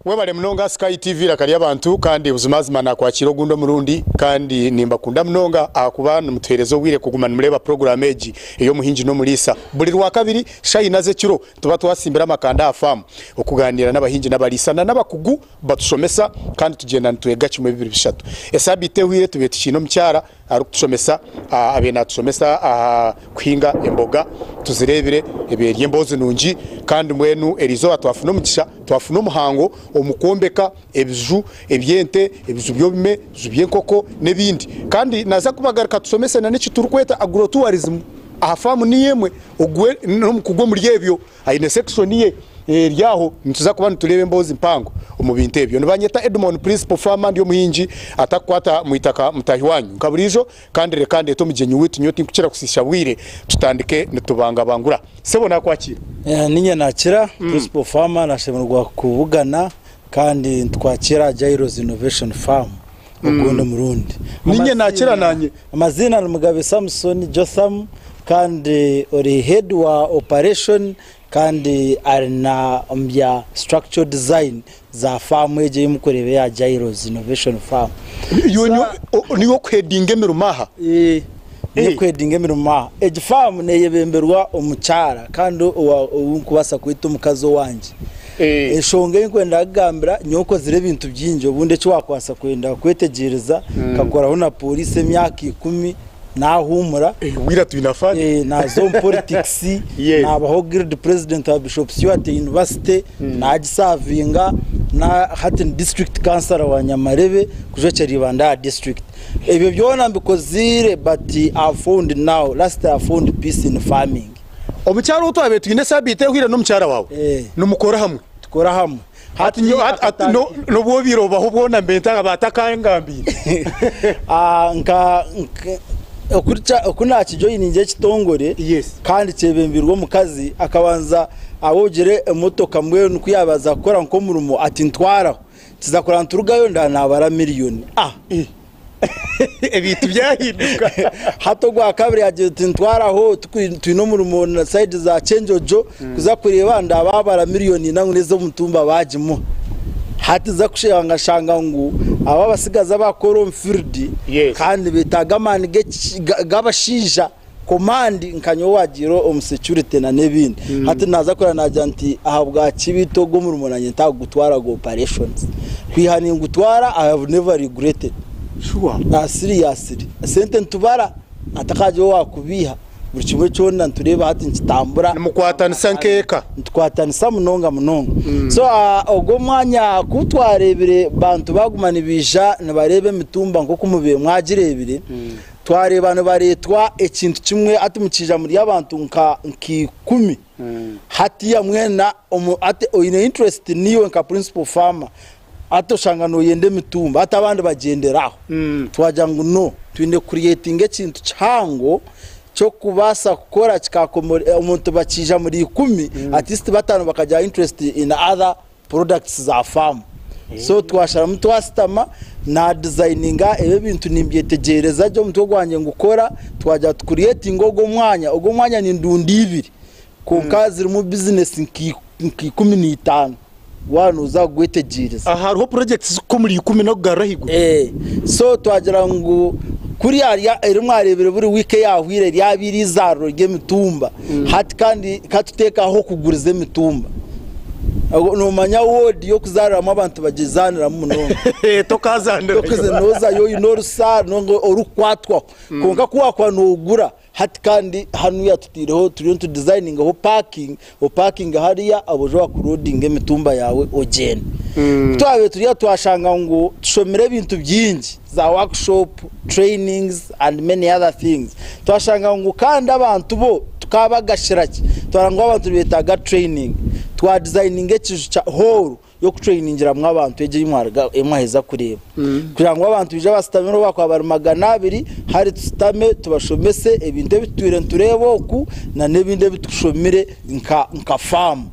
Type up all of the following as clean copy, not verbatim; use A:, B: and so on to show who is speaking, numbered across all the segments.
A: Webale mnonga Sky TV lakali abantu kandi ubuzimazima nakwakira ogundo murundi kandi nimba kunda mnonga akubana muterezo wire kugumana mureba program eji iyo muhinji no mulisa buli rwa kabiri shayi naze kiro tuba twasimbira makanda afamu okuganira n'abahinji n'abalisana n'abakugu batushomesa kandi tugenda ntwega kimwe bibiri bishatu esabite wire tubete kino mcyara arukushomesa abena tushomesa kwinga emboga tuzirebire eberi embozi nungi kandi mwenu erizo atwafuna mugisha twafuna muhango omukombeka ebiju ebyente ebiju byobime zubyenkoko nebindi kandi naza kubagarika tusomese na n'iki turukweta agrotourism ahafamu niyemwe ogwe no kugwe muri yebyo ayine section niye ryaho ntuza kuba nturebe mbozi mpango umubinte ebyo nibanyeta Edmond principal farmer ndiyo muhinji atakwata muitaka mutahiwanyu kaburijo kandi rekande to mugenyi witu nyoti kucira kusisha wire tutandike nitubanga bangura sebo nakwakira
B: ninye nakira principal farmer nashemerwa kubugana kandi twakira Jairos Innovation Farm ugundo murundi
A: ninye nakira nanye
B: amazina n'umugabe Samson Jotham kandi ori head wa operation kandi arina mbya structure design za farm eje yimukorebe ya Jairos Innovation Farm
A: niyo kwedinge mirumaha
B: niyo kwedinge mirumaha eje farm neyebemberwa omucyara kandi kubasa kwita umukazo wanje eshonge kwenda gambira nyoko zire bintu byinjo bunde cyo wakwasa kwenda kwetegereza kakoraho na police myaka 10 nahumura
A: wira twinafanya
B: nazo politics nabaho guild president wa Bishop Stewart University nagisavinga na Hatin district councilor wa Nyamarebe kujoceri banda district ebyo byona mbikozire but I found now last I found peace in farming
A: omucyaro utwabe twine sabite hwire no mucyara wawe numukora hamwe
B: tukora hamwe
A: hati no bobiro baho bona mbenta batakangambira
B: nka okuna kijoyininge kitongore kandi cebembirwa mu kazi akabanza abogere emotoka mwe nukuyabaza gukora nko murumo ati ntwaraho tizakora nturugayo ndanabara miliyoni
A: ebitu byahinduka
B: hato gwa kabiri yaje ntwaraho twino murumo na side za Chenjojo kuza kureba ndababara miliyoni nangunezo mutumba bajimo hati za kushanga shanga ngu aba basigaza bakoro mfirdi kandi bitagamani gabashija komandi nkanyo wagiro security na nebindi hati naza kora najanti ahabwa kibitogo mu rumonanye ntagutwara go operations kwihani ngutwara I have never regretted sure seriously sente ntubara atakaje wakubiha buri kimwe cyonna ntureba hati nkitambura
A: mukwatanisa nkeka
B: ntwatanisa munonga so ogo mwanya kutwarebere bantu bagumana bija nabarebe mitumba nko kumube mwagirebire twarebana baretwa ekintu kimwe atumukija muri abantu nka 10 hati ya mwena ate oyine interest niyo nka principal farmer atoshangano yende mitumba atabandi bagenderaho twaja ngo no twinde creating ekintu cyango cyo kubasa gukora kikakomora umuntu bakija muri 10 at least batano bakaja interest in other products za farm so twashara mtu wastama na designinga ebe bintu nimbyetegereza byo mtu gwanje ngukora twaja creating ogo mwanya ni ndundi ibiri konkazi mu business nki 15 wanu uza gwetegereza
A: hariho projects ko muri 10 no garahigo
B: so twagira ngo kuri ya erimwarebere buri wike yahwire ryabiri zaro ry'emitumba hati kandi katuteka aho kuguriza emitumba no manya word yo kuzaramo abantu bagezanira mu nongo
A: tokazandira
B: noza yo inorusa nongo orukwatwa konka kuwakwa nogura hati kandi hanu yatutireho turiyo designing aho parking hariya abojo bakurudinga emitumba yawe ogene twabe turiya twashanga ngo tushomere ibintu byinji za workshop trainings and many other things twashanga ngo kandi abantu bo tukabagashiraki twarangwa abantu betaga training twa designing ekiju cha hall yo kutrainingira mwa abantu eje yimwarga emwaheza kureba kugira ngo abantu bije basitamiro bakwabara 200 hari tutame tubashomese ebinde bitwire nturebo ku na nebinde bitushomire nka farm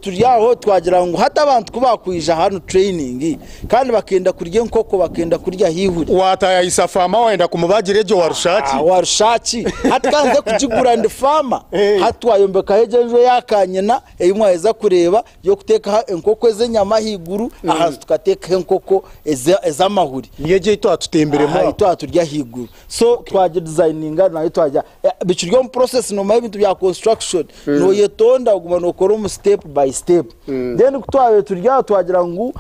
B: turyaho twagira ngo hata abantu kubakwija hano training kandi bakenda kurya nkoko bakenda kurya hihuri
A: wataya isafama wenda kumubagire ejo
B: warushaki hatkanze kujigura ndi fama hatwayombeka hejejo yakanyena eyimwaheza kureba yo kuteka enkoko z'enyama higuru ahantu tukateka enkoko ez'amahuri
A: niyeje itutemberemo
B: turya higuru so twaje designinga nayo twajya biciryo mu process no mabintu bya construction no yetonda uguma no kora step by step then kutwaye turya twagira ngo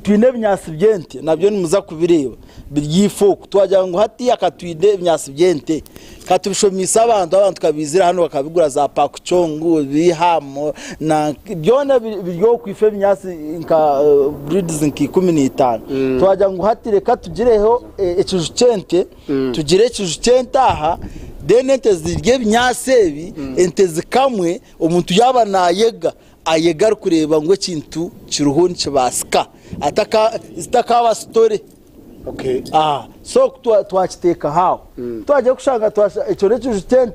B: twine byasi byente nabyo nimuza kubireba biryifuko twagira ngo hati akatwide byasi byente katubishomisa abantu kabizira hano bakabigura za pakuchongu bihamo na byone biryo kwife byasi nka breeds nki 15 twagira ngo hati reka tugireho ekijucente tugire ekijucente aha then ente zirye byansebi ente zikamwe umuntu yaba nayega ayega kureba ngo kintu kiruhoni kibasika zitakaba story so twakiteka hawo twaje kushanga icyo recyo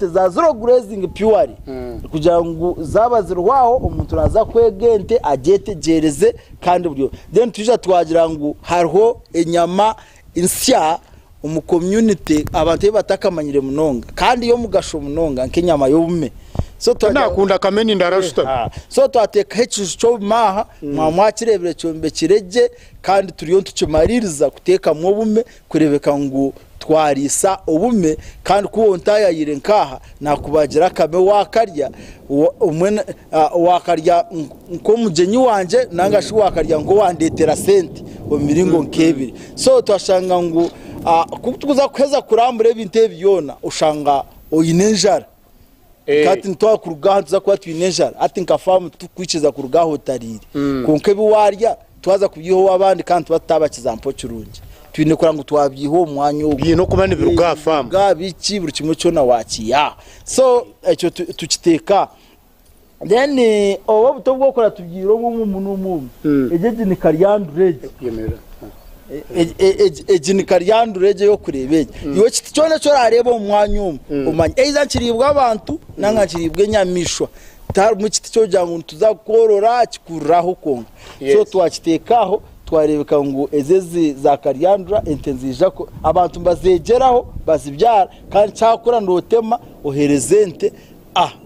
B: za zero grazing pure kugira ngo zaba zirwaho umuntu naza kwegente agetegereze kandi buryo then tuje twagira ngo hariho enyama insya community abantu batakamanyire munonga kandi yo mugasho munonga nkenyama yobume so
A: nakunda kameni ndarashita
B: so twateka hecu cyo maha mwamwakirebere cyombe kireje kandi turiyo tukimaririza kuteka mwobume kurebeka ngo twarisa ubume kandi kubonta yire nkaha nakubagira kame wakarya umwe wakarya nko mugenyi wanje nangashi wakarya ngo wandetera senti o miringo nkebiri so twashanga ngo kutuza kuheza kurambure binte byona ushanga oyinenjara kati ntwa kurugaho tuza kwa twinenjara ati nkafamu tukwikiza kurugaho tariri konke biwarya twaza kubyiho abandi kandi batabakiza mpo kirungi twine kurango twabyiho umwanya
A: ugiye no kubana biruga famu
B: biki buri kimwe cyo na wakiya so ecyo tukiteka then obo buto bwo kora tubyiro mu ejeje ni karyandureje ejini karyandureje yo kurebeye yo kitone cyo rareba umwanya umanya eiza kiribwa abantu nanga kiribwe nyamishwa tar mu kiti cyo jangu tuzakorora kikuraho konga so twakitekaho twarebeka ngo ezezi za karyandura entenzija ko abantu bazegeraho bazibyara kandi cyakora ndotema oherezente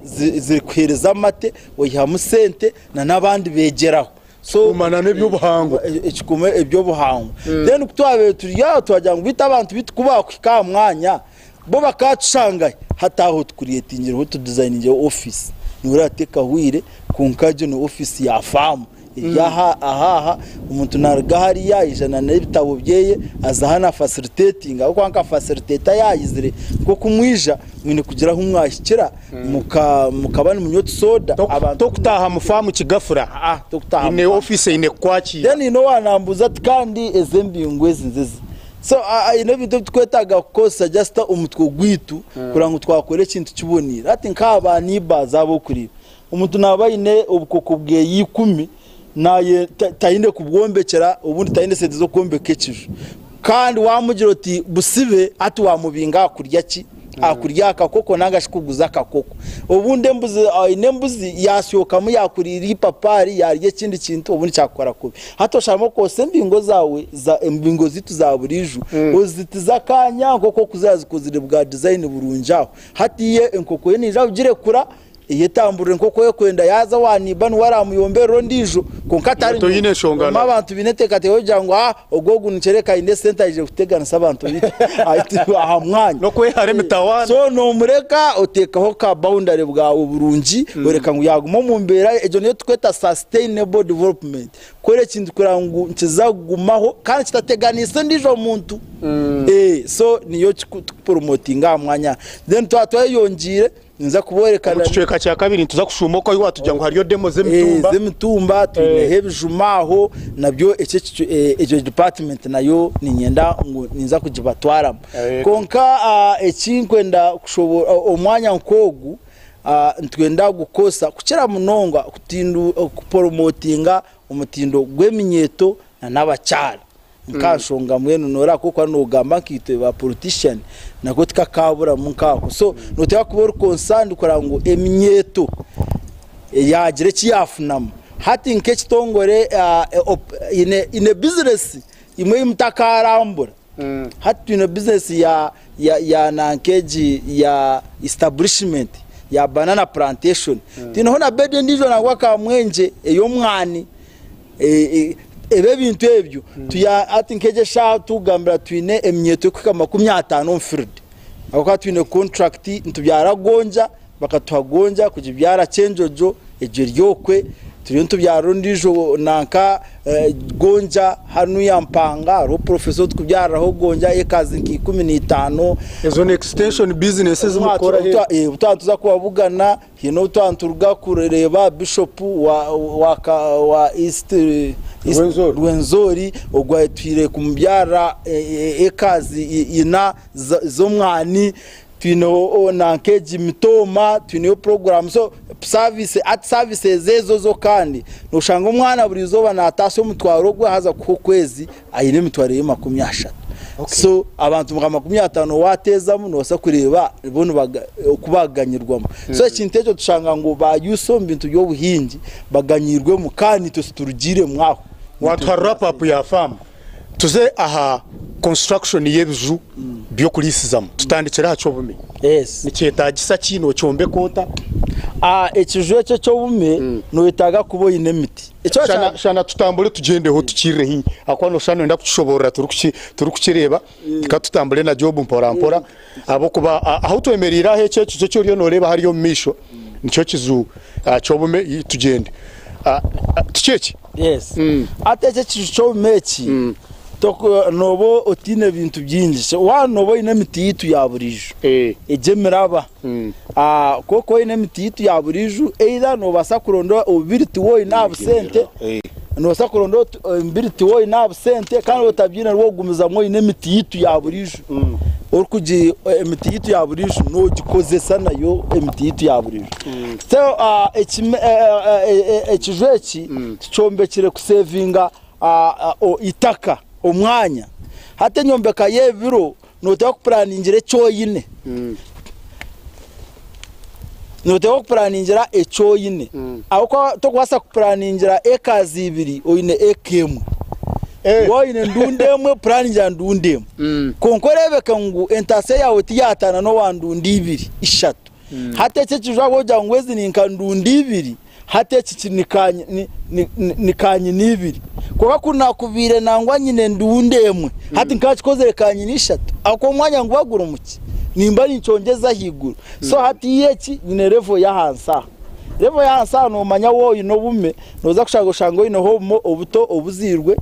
B: zirikwereza amate oyihamusente na nabandi begeraho so
A: umanane by'ubuhango
B: ikikume ibyo buhango then kutwabe turiya twajya ngo bita abantu bitukubaka mwanya bo bakacanga hataho tukuriyetingiro to designing office nurateka wire kunkaje no office ya famu aha umuntu narga hari yayijana n'ibitabo byeye azahana facilitating aho kwanka facilitator yayizire ko kumwija mwine kugira aho mwashyikira mukabana munyoti soda
A: abantu to kutaha mufamu kigafura
B: to kutaha
A: ine office ine kwaki
B: then wanambuza kandi ezembi ngwezi nziza so ino bintu twetaga kosa just umutwe gwitu kurango twakore kintu kibonira ati nkaba niba zabo kuri umuntu nabayine ubukoko bwe yikumi naye tayinde kubwombekera ubundi tayinde sente zo kombekekije kandi wamugira uti busibe ati wamubinga kurya ki akurya akakoko nangashikuguza akakoko ubundi mbuzi yasyoka mu yakurira ipapari yarye kindi kintu ubundi cyakora kubi hatoshamo kose mbingo zawe za mbingo zitu za buriju uzitiza kanya koko kuzazi kuzire bwa design burunjaho hatiye enkoko ye nija ugire kura yetambure nkoko yo kwenda yaza waniba waramuyombero ndijo konkatari
A: to yine shongana
B: abantu bineteka hoja ngo ogogu nicereka inde center ije gutegana sabantu bita aha mwanya
A: no kwe hareme tawana
B: so no mureka otekaho ka boundary bwawe burungi ureka ngo yaguma mu mbera ejo niyo tweta sustainable development kwere kintu kurangu nkizagumaho kandi kitateganise ndijo muntu so niyo promotinga mwanya then twayongire nza kuborekana
A: cyeka cya kabiri tuza kushumoko yo watujya ngo hariyo demo
B: zemitumba tunehebijumaho nabyo ejo department nayo ninyenda ngo ninza kujibatwara konka ekinkwenda kushobora omwanya nkogu ntwenda gukosa kukira munonga kutindu kupromotinga umutindo gweminyeto na nabacyara nkashonga mwene nora kuko nugamba nkitwe ba politician nako tikakabura munkako so noteka kubora concern kurango eminyeto yagire kiyafunamo hati nke kitongore in a business imwe mutakarambura hati in a business ya nankeji ya establishment ya banana plantation tino na bede ndijo nagwa ka mwenje eyo mwani ebe bintu ebyo tuya ati nkeje sha tugambira twine emyeto kuka 50 mfird ako twine contract ntubyara gonja bakatuhagonja kujibyara chenjojo eje ryokwe turiyo tubyara ndijo nanka gonja hanu ya mpanga ro professor tukubyara ho gonja ekazi nki 15
A: ezo ne extension businesses mukora
B: he utantuza kubavugana hino utanturga kurereba bishop wa East Rwenzori ogwatwire kumbyara ekazi ina zo mwani twino nankeji mitoma twino program so services zezo zo kandi nushanga umwana buri zoba natasyo mutwaro gwe haza ku kwezi ayine mitwaro ye 20 so abantu mu 50 wateza mu nosa kureba bono kubaganyirwamo so ikintejo tushanga ngo ba yuso mbintu byo buhingi baganyirwe mu kandi tuturugire mwaho
A: watu wrap up ya farm tuze aha construction y'ebiju byo kulisizamo tutandikira haco bume
B: yes
A: niketa gisa kino cyombe kota
B: ekijwe cyo bume no itaga kubo inemiti
A: shana tutambule tugende ho tukire hi akwano shano nda kushobora turukukireba tikatutambule na job mpora abo kuba aho twemerira he cyo cyo ryo no reba hariyo misho nicyo kizu cyo bume tugende tukeki
B: yes atece cyo mechi toko nobo otine bintu byinji wa nobo ine miti yitu yaburiju ejemeraba koko ine miti yitu yaburiju either no basakurondo obiriti wo ina absente no basakurondo mbiriti wo ina absente kandi botabyina rwo gumiza mwo ine miti yitu yaburiju orkuji emiti yitu yaburiju no gikoze sana yo emiti yitu yaburiju so ekijweki cyombekire kusevinga itaka umwanya hate nyombeka yebiro noteka kuplaningire cyoyine noteka kuplaningire ecyoyine aho to kwasa kuplaningira ekazi ibiri oyine ekemwe woyine ndundemwe planingira ndundemwe konkorebeka ngo entase yawe tiyatana no wandundi ibiri ishatu hate cyo goja ngwezi ninkandundi ibiri hate chinikanye nikanye nibiri kuba kuna kubire nangwa nyine ndundemwe hati nkachikoze kanye nishatu ako mwanya ngwagura umuki nimba nicyongeza higuru so hati yeki nyine level ya hansa no manya wo ino bume noza kushaka shango ino ho obuto obuzirwe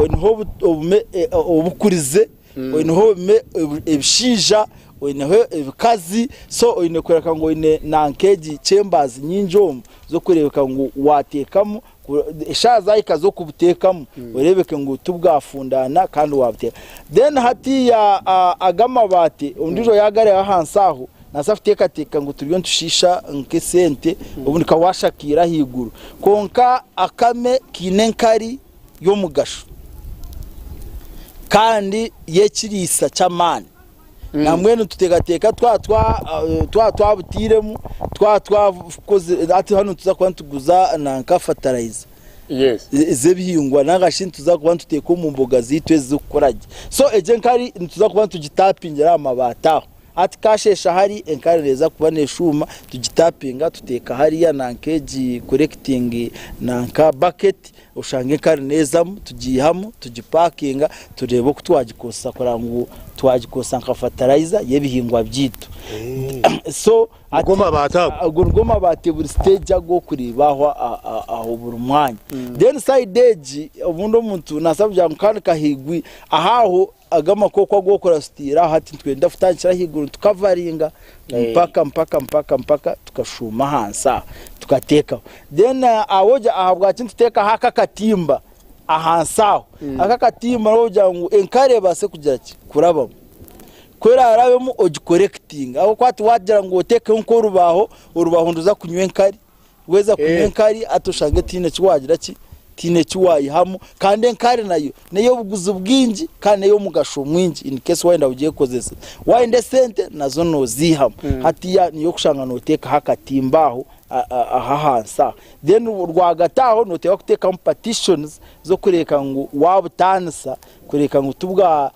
B: ino obume obukurize ino me ebishija ino ebikazi so ino kwereka ngo ine nankeji chambers nyinjom zo kurebeka ngo watekamo eshaza ikazo kubutekamo urebeke ngo tubwafundana kandi wabuteka then hati ya agama bate undijo yagare ahansaho nasafite teka ngo turiyo ntushisha nke sente ubundi kawashakira higuru konka akame kinenkari yo mugasho kandi yekirisa chamani na mwene tutegateka twa butiremu koze ati hano tuza kuba tuguza na nkafatarize
A: yes
B: zebihingwa nagashin tuza kuba tuteka mu mboga zitwe zukoraje so eje nkari tuza kuba tugitapingira amabata ati kashesha hari enkareza kuba neshuma tugitapinga tuteka hari ya nankeji collecting nanka bucket ushange kari neza tugihamo tugipakinga turebe ko twagikosa kurango twagikosa nkafatariza yebihingwa byitu so agoma bate buri stage ago kuribaho aho buri mwanya then side edge ubundo muntu nasabya mukana kahigwi ahaho agama koko gukora stira hati twenda futangira higuru tukavaringa mpaka tukashuma hansa tukateka then awoja ahabwa kintu teka haka katimba ahansaho aka katimba roja ngo enkare base kugira kuraba kwera arabemo ogicollecting aho kwati wagira ngo teke nko urubaho nduza kunywa enkari weza kunywa enkari atoshange tine kiwagira ki tine cyuwayihamu kandi nkari nayo buguzi bwingi kandi nayo mugasho mwingi in case wenda ugiye kozesa wenda sente nazo no zihamu hatiya niyo kushanga no teka hakatimbaho ahahansa then rwagataho no teka kuteka competitions zo kureka ngo wabutansa kureka ngo tubwa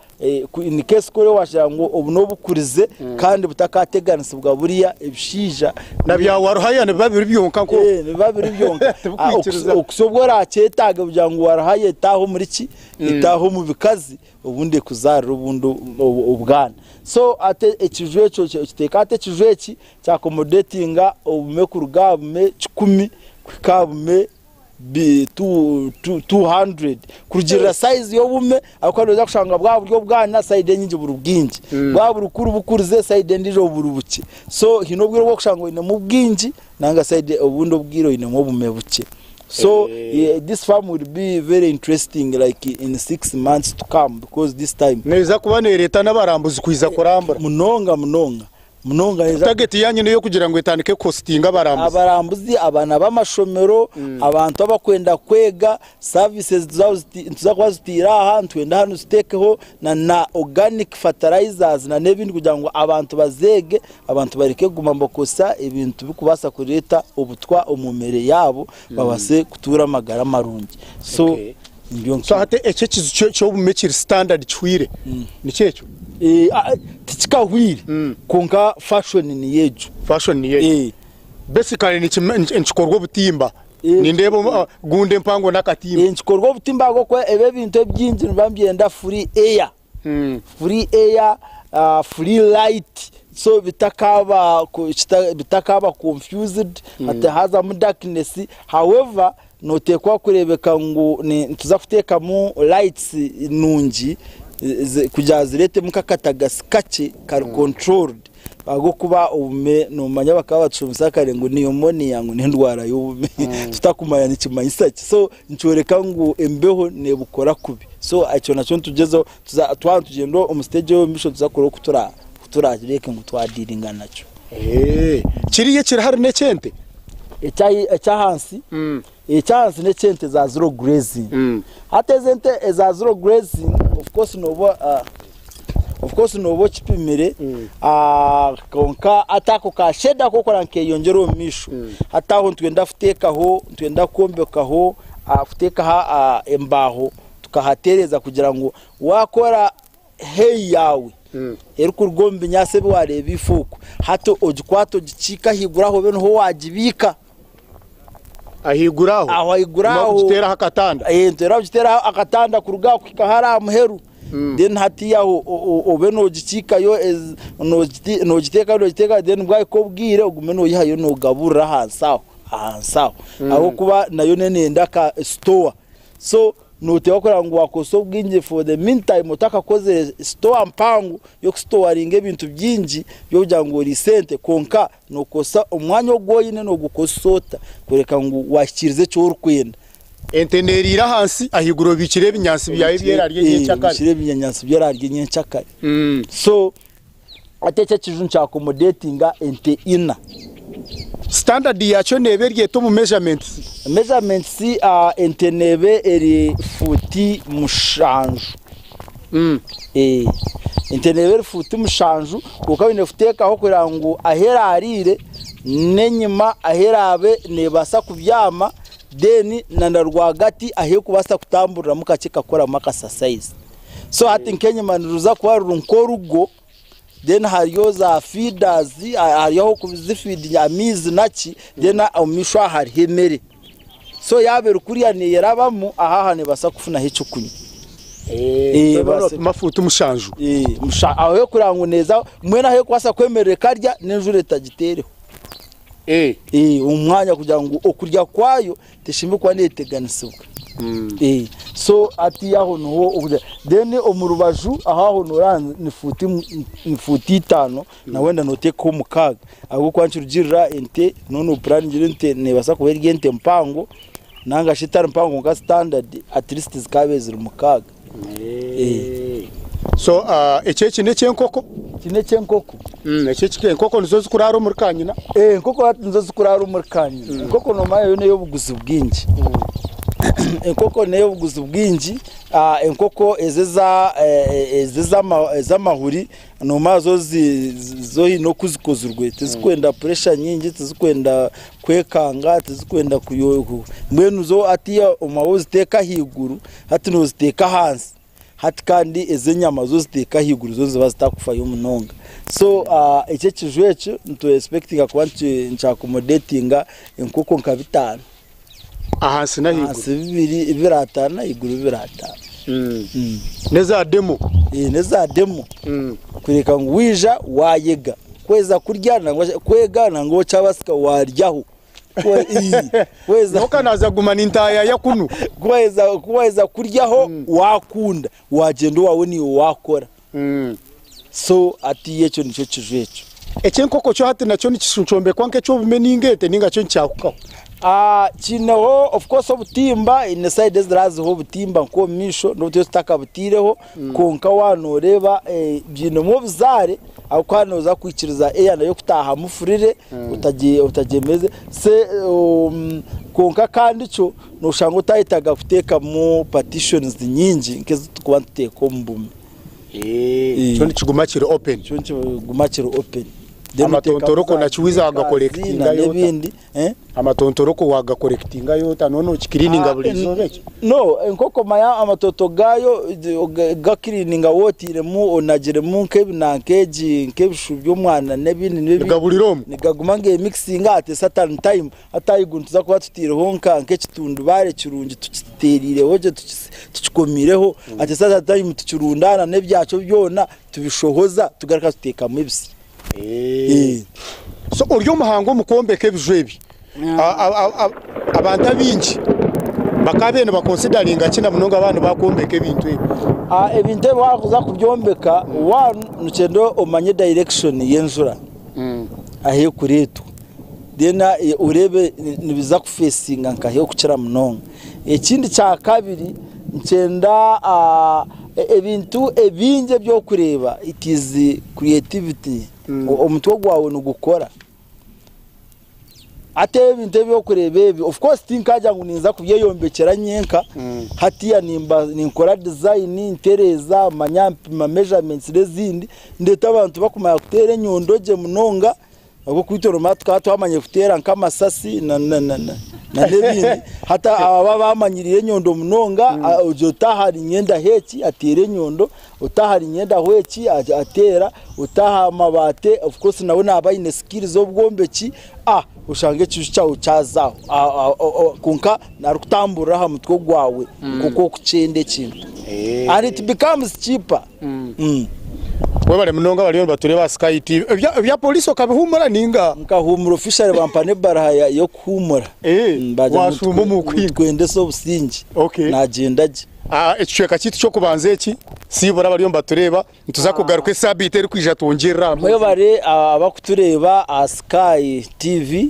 B: in case kore washira ngo obuno bukurize kandi butakateganisa bwa buriya ebishija
A: nabya waruhayane babiri byonka ko
B: babiri byonka okusobwo racetaga bya ngo waruhaye taho muri ki itaho mu bikazi ubundi kuzarira ubundo ubwana so ate ekijwe cyo kiteka ate kijwe ki cya accommodatinga obume kurugabume 10 kwikabume bi 200 kurugirira size yo bume akwanoza kushanga bwa buryo bwana side nyingi burubwingi bwa burukuru bukurize side ndijo burubuke so hino bwiro bwo kushanga ine mu bwingi nanga side obundo bwiro ine mu bume buke so this farm will be very interesting like in 6 months to come because this time
A: neza kubane leta n'abarambuzi kwiza kurambura
B: munonga
A: neza target yanyu niyo kugira ngo itandike costing
B: abarambuzi abana b'amashomero abantu abakwenda kwega services tuzakwazitira aha twenda hano stekeho na organic fertilizers na nebindi kugira ngo abantu bazege abantu bareke guma mbokosa ibintu bikubasa kureta ubutwa umumere yabo babase kutura amagara marungi so
A: so hate ece kizu cyo bumekiri standard chwire ni cyecho
B: tikahwiri konka fashion ni yejo
A: basically ni chikorwa butimba ni ndebo gunde mpango nakatimba
B: chikorwa butimba ko ebe bintu byinji bambyenda free air free light so bitakaba confused ate haza mu darkness however notekwa kurebeka ngo tuza kuteka mu lights nungi kujazirete mukakatagasi kace kar controlled bago kuba ubume no manya bakaba bacumsakare ngo niyo moni yangu n'indwara y'ubume tutakumanya n'ikimanyisaki so ncoreka ngo embeho ne bukora kubi so acho nacho tugezo tugendo umustage yo misho tuzakora kuturagireke ngo twadiringa naco
A: kiriye kirahari nekente
B: ecyahansi ecyahansi nekente za zero grazing hatezente za zero grazing of course nobo kipimire konka atako ka sheda ko koranke yongero misho hataho twenda futekaho twenda kombekaho futeka ha embaho tukahatereza kugira ngo wakora hey yawe eriko rugombe nyase wareba ifuko hato ogikwato gicika higuraho beno ho wagibika
A: ahiguraho gitera hakatanda
B: ntera gitera akatanda kuruga kwikahara muheru then hatiyaho obeno gicika yo no giteka then bwa ko bwire ogumeno yihayo no gabura hansaho aho kuba nayo nenda ka store so note wakora ngo wakoso bwinje for the meantime utakakoze store mpangu yo storing ibintu byinji byo byango risente konka no kosa umwanya ogoyine no gukosota kureka ngo wakirize cyo urukwenda
A: entenerira hansi ahiguro bikire binyansi byaye byerarye nyecyakare
B: bikire binyansi byerarye nyecyakare so atece kijun cha accommodatinga ente ina
A: standard yacho neberye to mu measurements
B: entenebe eri futi mushanju entenebe futi mushanju ukabine futeka aho kurango ahera arire nenyima aherabe nebasa kubyama deni nandarwagati ahe kubasa kutamburira mukakika kora makasa size so hati Kenya manuruza kwa runkorugo then hariyo za feeders hariyo kuzifeed amizi naki then umishwa hari hemere so yaberu kuriya ne yarabamo ahahane basa kufuna hecukunyi
A: mafuta umushanju
B: aho yo kurango neza mwena he kwasa kwemerera karya n'enjure tagitereho umwanya kugira ngo okurya kwayo teshimikwa neteganisibwa so ati yaho no then omurubaju aho noran ni futi 5 na wenda noteko mukaga aho kwancurugirira ente nono plan ngirente ne basa kuberye ente mpango nanga shitara mpango nga standard at least zikabezira mukaga
A: so ecece ne cyenkoko
B: ecece
A: enkoko nizo zikurara muri kanyina
B: enkoko nizo zikurara muri kanyina enkoko no mayo ne yo buguzi bwingi enkoko nayo buguzi bwingi enkoko ez'amahuri nomazo zo hino kuzikozurwe tizikwenda pressure nyingi tizikwenda kwekanga tizikwenda kuyogo mbwenu zo atiya omawo ziteka higuru hati no ziteka hansi hati kandi ezenyama zo ziteka higuru zo ziba zitakufayo munonga so icyo kijwecho nto expecting kuba nchaccommodatinga enkoko nka 5
A: ahansi na higuru
B: hasi 2 higuru 5
A: neza demo
B: neza demo kureka ngo wija wayega kweza kuryana kwega nango cyabasika waryaho
A: kweza ukanaza gumana intaya yakunu
B: kweza kuryaho wakunda wagenda wawe ni wakora so ati yecho nico kijwecho
A: echenkoko cyo hati nacho nikishunchombe kwanke cyo bumeningete ninga cyo nchakuka
B: chinaho of course obutimba in side ezrazi ho butimba nko misho no tutaka butireho konka wanoreba byino mu bizare akwanoza kwikiriza nayo kutaha mufurire utagemeze se konka kandi cyo noshanga utahitaga kuteka mu partitions nyingi nkezo tukuba tuteka ombume
A: cyo nikiguma kiri open amatontoroko nachiwiza agakolektinga
B: n'ibindi
A: amatontoroko wagakolektinga yota none ukikirininga bulizo beke
B: no enkoko maya amatoto gayo gakirininga wotire mu onagire mu nkebinankeji nkebishubyo mwana n'ibindi
A: gabuliromo
B: nigagumange mixing ate certain time atayiguntuza kuba tutire honka nkekitundu bare kirungi tukiterire hoje tukikomireho ate certain time tukirundana n'ebyacho byona tubishohoza tugaraka tuteka mu ibisi
A: so uryo muhango mukombeke bijwebi abantu bingi bakabene bakonsideringa kina munonga abantu bakombeke ibintu
B: ebintu bakuza kubyombeka one nuchendo omanye direction yenjura ahe kuretu dena urebe nibiza kufacinga nkahe kucira munonga ekindi cya kabiri nchenda ebintu ebinje byo kureba it is creativity omutwe gwawe no gukora ate ebintu byo kureba of course tinkaja ngo ninza kubyeyombekera nyenka hatiya nimba ninkora design intereza manyampi measurements rezindi ndeta abantu bakumaya kutere nyondoje munonga abo kwitoro matwa twamanye kutera nkamasasi na nebindi hata aba bamanyiriye nyondo munonga ujotahari nyenda heki atere nyondo utahari nyenda heki atera utaha amabate of course nawe nabayine skills obwombeki ushange cyucu cyawo cyazaho kunka narukutambura ha mutwe gwawe kuko kucende kintu and it becomes cheaper
A: webale munonga baliyo batureba Sky TV bya police okabihumura ninga
B: nkahumura official bampane barahaya yo kuhumura
A: wasumba mu
B: kwende so busingi nagendaje
A: ecweka kitu cyo kubanze iki sibora baliyo batureba ntuza kugaruka sabite ri kwija tongera
B: mwebare abakutureba Sky TV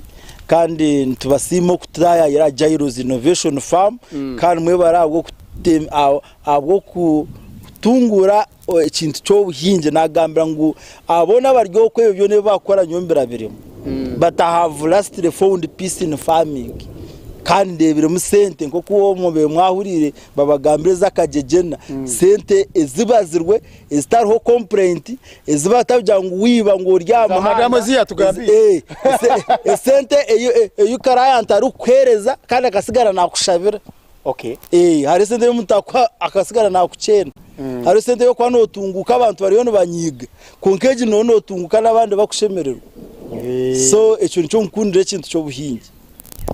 B: kandi ntubasimo kutraya ya Jairos Innovation Farm kandi mwebare abwo kutungura ikintu cyo buhinje nagambira ngo abona baryo ko ibyo ne bakora nyombera birimo but I have lastly found peace in farming kandi ndebire mu sente nko kuwo mube mwahurire babagambire zakajejena sente ezibazirwe ezitariho complaint ezibatabya ngo wiba ngo uryama
A: madama ziya tugambi
B: sente eyo karayanta ari kwereza kandi akasigara nakushabira hari sente y'umutakwa akasigara nakucena hari sente yo kwa notunguka abantu bariyo banyiga konkeji no tunguka nabandi bakushemererwa so echo nico nkundire kintu cyo buhingi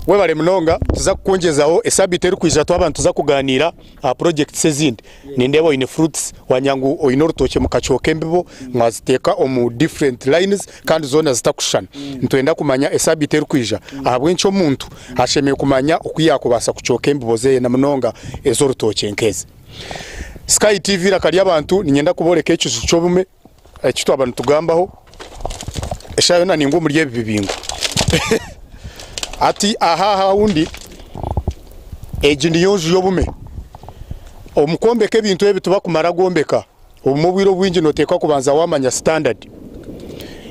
A: we bare munonga tuza kukongezaho esabite ri kwija twabantu tuza kuganira project sezindi nindebo ine fruits wanyangu oyino rutoke mukachoke mbibo mwaziteka omu different lines kandi zona zitakushana ntwenda kumanya esabite ri kwija ahabwe nco muntu hashemeye kumanya okuyakubasa kuchoke mbibo ze na munonga ezo rutoke nkeze Sky TV rakari abantu ninyenda kuboreka echo cyo bume ekitwa abantu tugambaho eshayo na ningo muri ebibingo ati aha undi ejindi yonju yobume omukombeke bintu ebituba kumara gombeka omubwiro bwingi noteka kubanza wamanya standard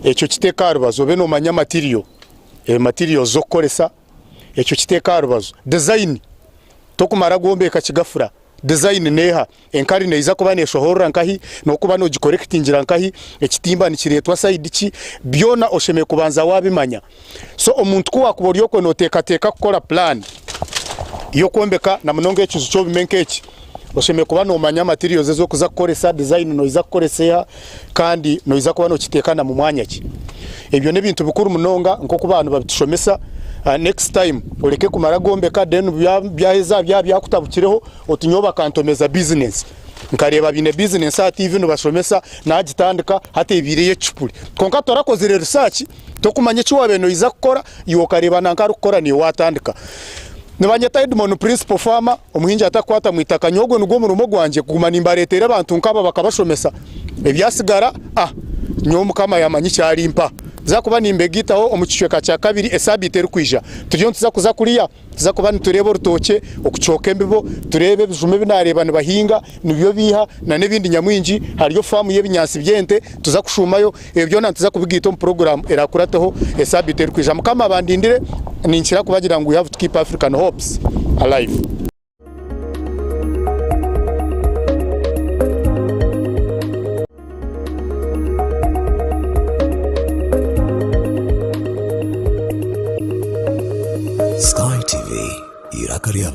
A: ekyo kiteka arubazo beno manya material material zo kolesa ekyo kiteka arubazo design tokumara gombeka kigafura design neha enkari neiza kuba neshohora nkahi no kuba no gicorrectingira nkahi ekitimba nikiretwa side ki byona osheme kubanza wabimanya so omuntu ko wakuboriyo ko noteka teka gukora plan yo kombeka na munonga ekizu cyo bimenkeki osheme kuba no manya materials zo kuza kukoresa design no iza kukoresea kandi no iza kuba no kitekana mu mwanya ki ebyo ne bintu bikuru munonga nko ku bantu babitushomesa next time oleke kumara gombeka then byaheza byakutabukireho otunyoba kantomeza business nkareba bine business ati even bashomesa nagitandika hate ibiriye cipuri konka torakozere research tokumanye cyo wabeno iza gukora yo kareba nankari gukora ni watandika nibanyeta Edmond principal farmer omuhinja atakwata mwitaka nyogo nugo mu rumo gwanje kugumana imbaretere abantu nkaba bakabashomesa ebyasigara nyomu kama yamanyi cyari impa zakuba nimbegitaho omucicweka cya kabiri esabite rukwija tujyo ntuza kuza kuriya tuza kuba nitureba rutoke okucoka embibo turebe bijume binareba nibahinga nibyo biha na nebindi nyamwinji hariyo famu y'ebinyansi byente tuza kushumayo ebyo nantuza kubigita mu program erakurateho esabite rukwija mukama bandindire ninkira kubagira ngo we have to keep African hopes alive.
C: Sky TV, Irakariaba.